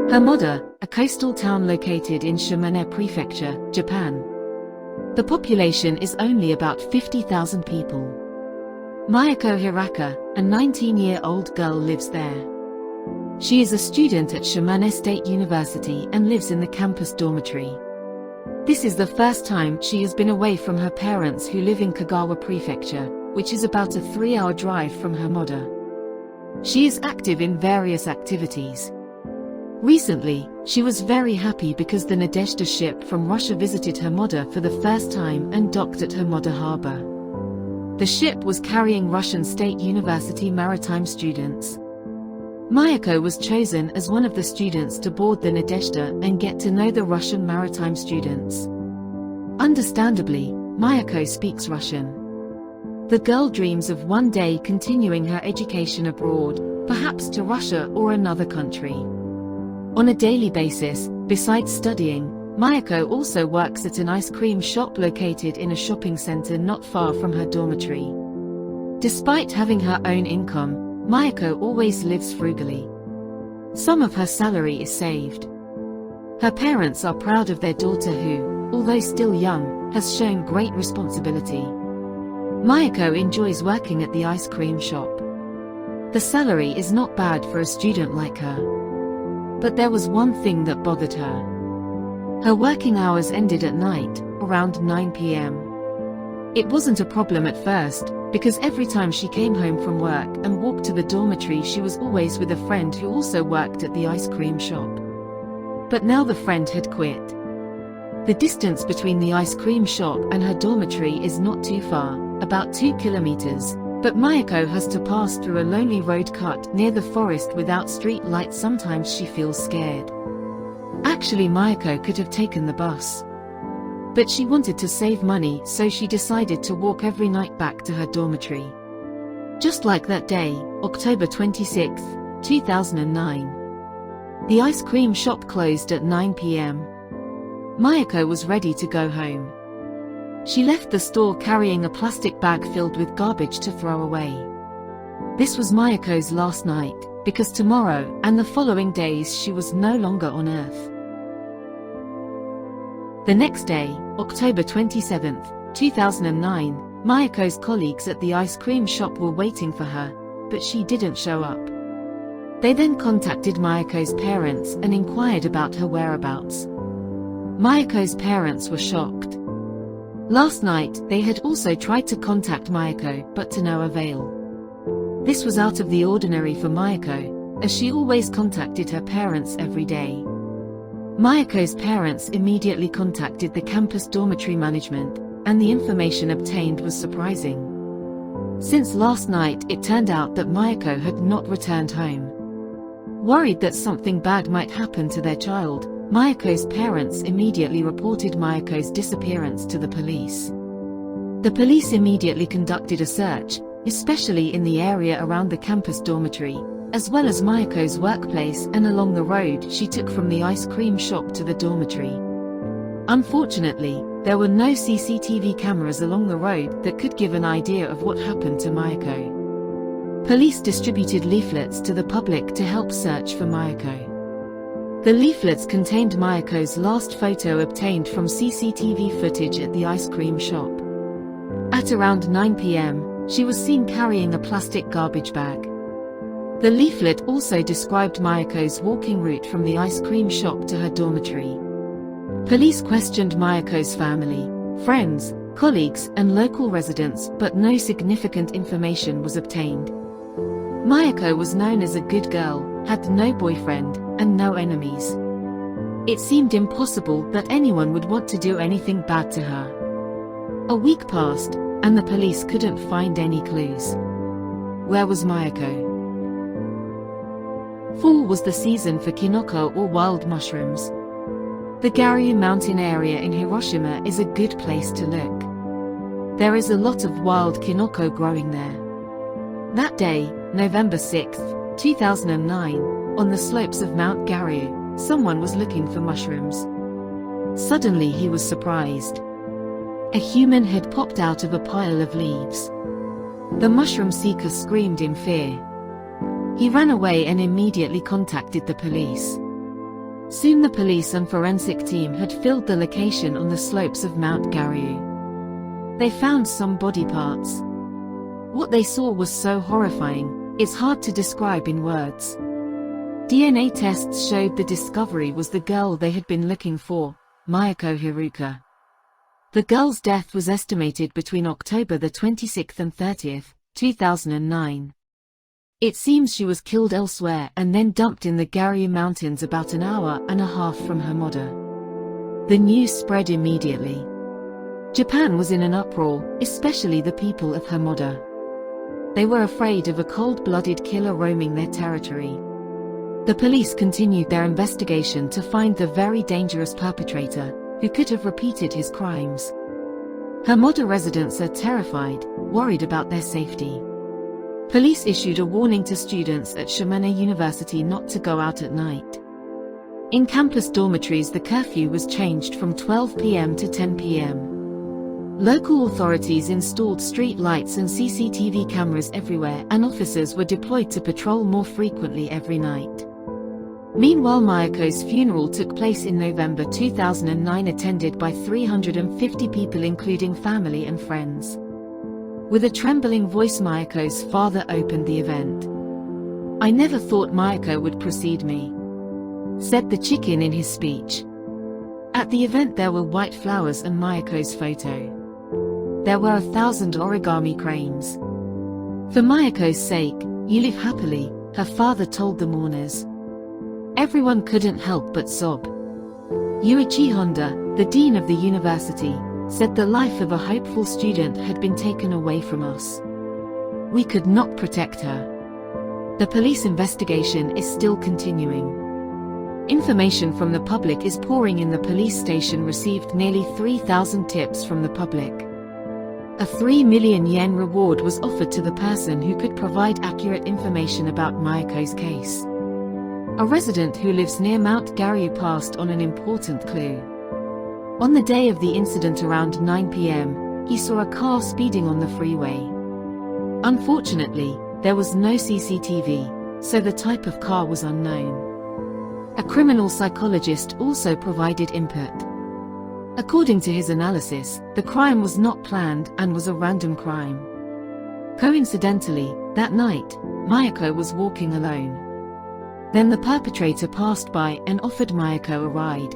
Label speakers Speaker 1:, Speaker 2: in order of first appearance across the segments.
Speaker 1: Hamoda, a coastal town located in Shimane Prefecture, Japan. The population is only about 50,000 people. Miyako Hiraoka, a 19-year-old girl, lives there. She is a student at Shimane State University and lives in the campus dormitory. This is the first time she has been away from her parents who live in Kagawa Prefecture, which is about a 3-hour drive from Hamoda. She is active in various activities. Recently, she was very happy because the Nadezhda ship from Russia visited Hamoda for the first time and docked at Hamoda harbor. The ship was carrying Russian State University maritime students. Miyako was chosen as one of the students to board the Nadezhda and get to know the Russian maritime students. Understandably, Miyako speaks Russian. The girl dreams of one day continuing her education abroad, perhaps to Russia or another country. On a daily basis, besides studying, Miyako also works at an ice cream shop located in a shopping center not far from her dormitory. Despite having her own income, Miyako always lives frugally. Some of her salary is saved. Her parents are proud of their daughter who, although still young, has shown great responsibility. Miyako enjoys working at the ice cream shop. The salary is not bad for a student like her. But there was one thing that bothered her. Her working hours ended at night, around 9 p.m. It wasn't a problem at first, because every time she came home from work and walked to the dormitory she was always with a friend who also worked at the ice cream shop. But now the friend had quit. The distance between the ice cream shop and her dormitory is not too far, about 2 kilometers. But Miyako has to pass through a lonely road cut near the forest without street lights. Sometimes she feels scared. Actually, Miyako could have taken the bus. But she wanted to save money, so she decided to walk every night back to her dormitory. Just like that day, October 26, 2009. The ice cream shop closed at 9 p.m. Miyako was ready to go home. She left the store carrying a plastic bag filled with garbage to throw away. This was Miyako's last night, because tomorrow and the following days she was no longer on Earth. The next day, October 27, 2009, Miyako's colleagues at the ice cream shop were waiting for her, but she didn't show up. They then contacted Miyako's parents and inquired about her whereabouts. Miyako's parents were shocked. Last night, they had also tried to contact Miyako, but to no avail. This was out of the ordinary for Miyako, as she always contacted her parents every day. Miyako's parents immediately contacted the campus dormitory management, and the information obtained was surprising. Since last night, it turned out that Miyako had not returned home. Worried that something bad might happen to their child, Miyako's parents immediately reported Miyako's disappearance to the police. The police immediately conducted a search, especially in the area around the campus dormitory, as well as Miyako's workplace and along the road she took from the ice cream shop to the dormitory. Unfortunately, there were no CCTV cameras along the road that could give an idea of what happened to Miyako. Police distributed leaflets to the public to help search for Miyako. The leaflets contained Miyako's last photo obtained from CCTV footage at the ice cream shop. At around 9 p.m., she was seen carrying a plastic garbage bag. The leaflet also described Miyako's walking route from the ice cream shop to her dormitory. Police questioned Miyako's family, friends, colleagues, and local residents, but no significant information was obtained. Miyako was known as a good girl, had no boyfriend, and no enemies. It seemed impossible that anyone would want to do anything bad to her. A week passed, and the police couldn't find any clues. Where was Miyako? Fall was the season for kinoko or wild mushrooms. The Garyu mountain area in Hiroshima is a good place to look. There is a lot of wild kinoko growing there. That day, November 6, 2009, on the slopes of Mount Garyu, someone was looking for mushrooms. Suddenly he was surprised. A human had popped out of a pile of leaves. The mushroom seeker screamed in fear. He ran away and immediately contacted the police. Soon the police and forensic team had filled the location on the slopes of Mount Garyu. They found some body parts. What they saw was so horrifying, it's hard to describe in words. DNA tests showed the discovery was the girl they had been looking for, Miyako Hiraoka. The girl's death was estimated between October the 26th and 30th, 2009. It seems she was killed elsewhere and then dumped in the Garyu Mountains about an hour and a half from Hamoda. The news spread immediately. Japan was in an uproar, especially the people of Hamoda. They were afraid of a cold-blooded killer roaming their territory. The police continued their investigation to find the very dangerous perpetrator, who could have repeated his crimes. Hamoda residents are terrified, worried about their safety. Police issued a warning to students at Shimane University not to go out at night. In campus dormitories the curfew was changed from 12 p.m. to 10 p.m. Local authorities installed street lights and CCTV cameras everywhere, and officers were deployed to patrol more frequently every night. Meanwhile, Miyako's funeral took place in November 2009, attended by 350 people including family and friends. With a trembling voice, Miyako's father opened the event. "I never thought Miyako would precede me," said the chicken in his speech. At the event there were white flowers and Miyako's photo. There were 1,000 origami cranes. "For Miyako's sake, you live happily," her father told the mourners. Everyone couldn't help but sob. Yuichi Honda, the dean of the university, said the life of a hopeful student had been taken away from us. We could not protect her. The police investigation is still continuing. Information from the public is pouring in. The police station received nearly 3,000 tips from the public. A 3 million yen reward was offered to the person who could provide accurate information about Miyako's case. A resident who lives near Mount Garyu passed on an important clue. On the day of the incident around 9 p.m., he saw a car speeding on the freeway. Unfortunately, there was no CCTV, so the type of car was unknown. A criminal psychologist also provided input. According to his analysis, the crime was not planned and was a random crime. Coincidentally, that night, Miyako was walking alone. Then the perpetrator passed by and offered Miyako a ride.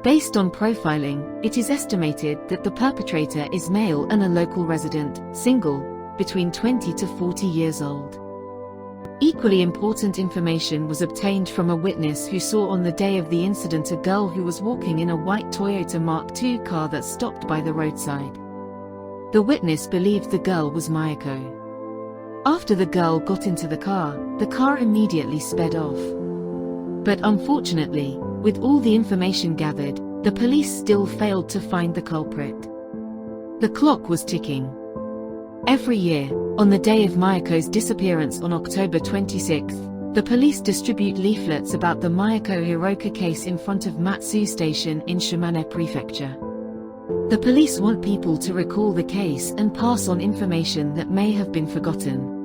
Speaker 1: Based on profiling, it is estimated that the perpetrator is male and a local resident, single, between 20 to 40 years old. Equally important information was obtained from a witness who saw on the day of the incident a girl who was walking in a white Toyota Mark II car that stopped by the roadside. The witness believed the girl was Miyako. After the girl got into the car immediately sped off. But unfortunately, with all the information gathered, the police still failed to find the culprit. The clock was ticking. Every year, on the day of Miyako's disappearance on October 26th, the police distribute leaflets about the Miyako Hiraoka case in front of Matsu Station in Shimane Prefecture. The police want people to recall the case and pass on information that may have been forgotten.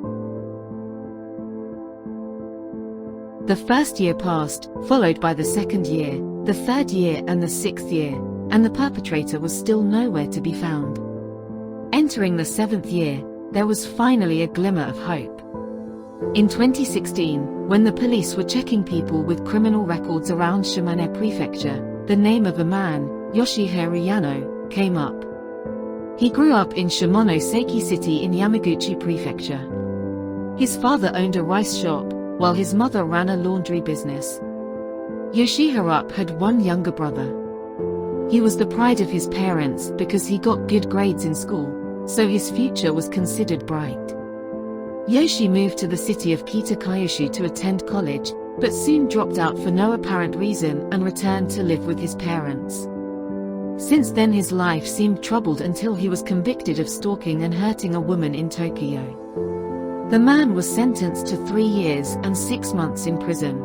Speaker 1: The first year passed, followed by the second year, the third year and the sixth year, and the perpetrator was still nowhere to be found. Entering the seventh year, there was finally a glimmer of hope. In 2016, when the police were checking people with criminal records around Shimane Prefecture, the name of a man, Yoshihiro Yano, came up. He grew up in Shimonoseki City in Yamaguchi Prefecture. His father owned a rice shop, while his mother ran a laundry business. Yoshihiro had one younger brother. He was the pride of his parents because he got good grades in school, so his future was considered bright. Yoshi moved to the city of Kita-Kyushu to attend college, but soon dropped out for no apparent reason and returned to live with his parents. Since then his life seemed troubled until he was convicted of stalking and hurting a woman in Tokyo. The man was sentenced to 3 years and 6 months in prison.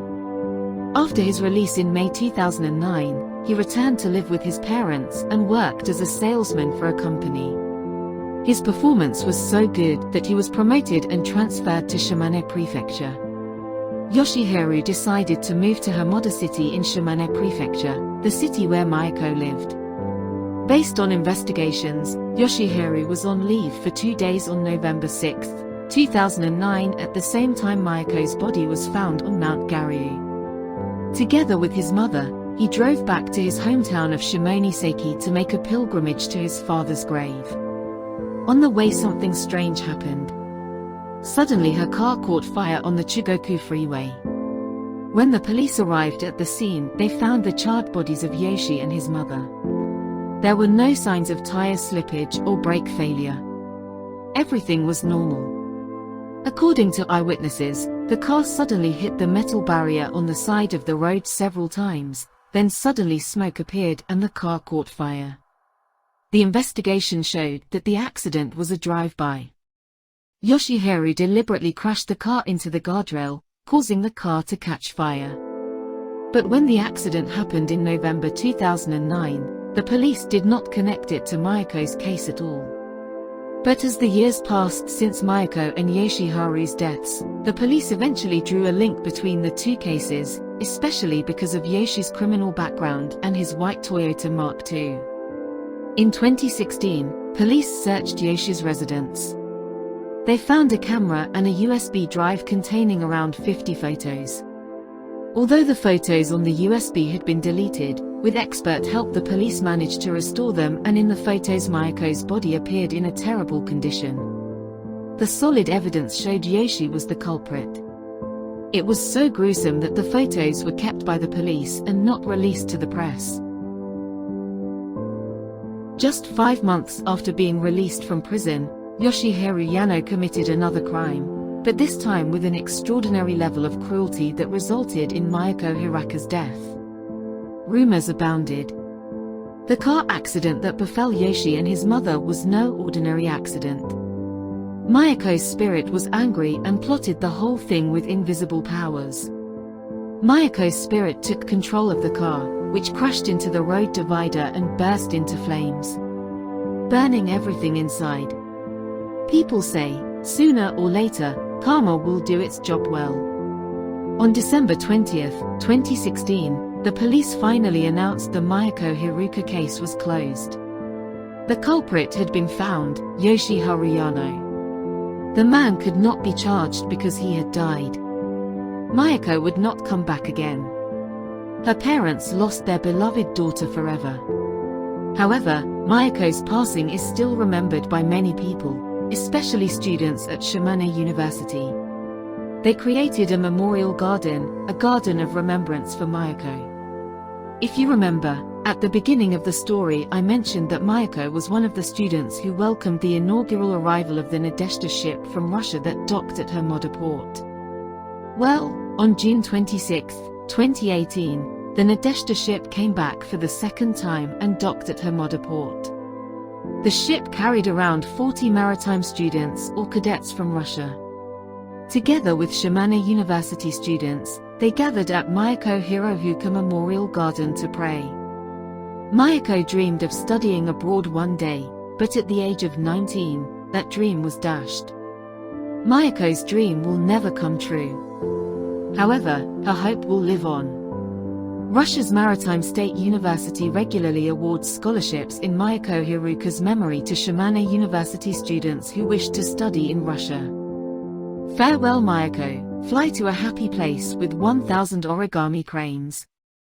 Speaker 1: After his release in May 2009, he returned to live with his parents and worked as a salesman for a company. His performance was so good that he was promoted and transferred to Shimane Prefecture. Yoshiharu decided to move to Hamoda City in Shimane Prefecture, the city where Miyako lived. Based on investigations, Yoshiharu was on leave for 2 days on November 6, 2009 at the same time Miyako's body was found on Mount Garyu. Together with his mother, he drove back to his hometown of Shimonoseki to make a pilgrimage to his father's grave. On the way something strange happened. Suddenly her car caught fire on the Chugoku freeway. When the police arrived at the scene, they found the charred bodies of Yoshi and his mother. There were no signs of tire slippage or brake failure. Everything was normal. According to eyewitnesses, the car suddenly hit the metal barrier on the side of the road several times, then suddenly smoke appeared and the car caught fire. The investigation showed that the accident was a drive-by. Yoshiharu deliberately crashed the car into the guardrail, causing the car to catch fire. But when the accident happened in November 2009, the police did not connect it to Miyako's case at all. But as the years passed since Miyako and Yoshiharu's deaths, the police eventually drew a link between the two cases, especially because of Yoshi's criminal background and his white Toyota Mark II. In 2016, police searched Yoshi's residence. They found a camera and a USB drive containing around 50 photos. Although the photos on the USB had been deleted, with expert help the police managed to restore them, and in the photos Miyako's body appeared in a terrible condition. The solid evidence showed Yoshi was the culprit. It was so gruesome that the photos were kept by the police and not released to the press. Just 5 months after being released from prison, Yoshiharu Yano committed another crime, but this time with an extraordinary level of cruelty that resulted in Miyako Hiraoka's death. Rumors abounded. The car accident that befell Yoshi and his mother was no ordinary accident. Miyako's spirit was angry and plotted the whole thing with invisible powers. Miyako's spirit took control of the car, which crashed into the road divider and burst into flames, burning everything inside. People say, sooner or later, karma will do its job well. On December 20, 2016, the police finally announced the Miyako Hiraoka case was closed. The culprit had been found, Yoshiharu Yano. The man could not be charged because he had died. Miyako would not come back again. Her parents lost their beloved daughter forever. However, Miyako's passing is still remembered by many people, especially students at Shimane University. They created a memorial garden, a garden of remembrance for Miyako. If you remember, at the beginning of the story I mentioned that Miyako was one of the students who welcomed the inaugural arrival of the Nadezhda ship from Russia that docked at Hamoda port. Well, on June 26, 2018, the Nadezhda ship came back for the second time and docked at Hamoda port. The ship carried around 40 maritime students or cadets from Russia. Together with Shimane University students, they gathered at Miyako Hiraoka Memorial Garden to pray. Miyako dreamed of studying abroad one day, but at the age of 19, that dream was dashed. Miyako's dream will never come true. However, her hope will live on. Russia's Maritime State University regularly awards scholarships in Miyako Hiraoka's memory to Shimane University students who wish to study in Russia. Farewell Miyako, fly to a happy place with 1,000 origami cranes.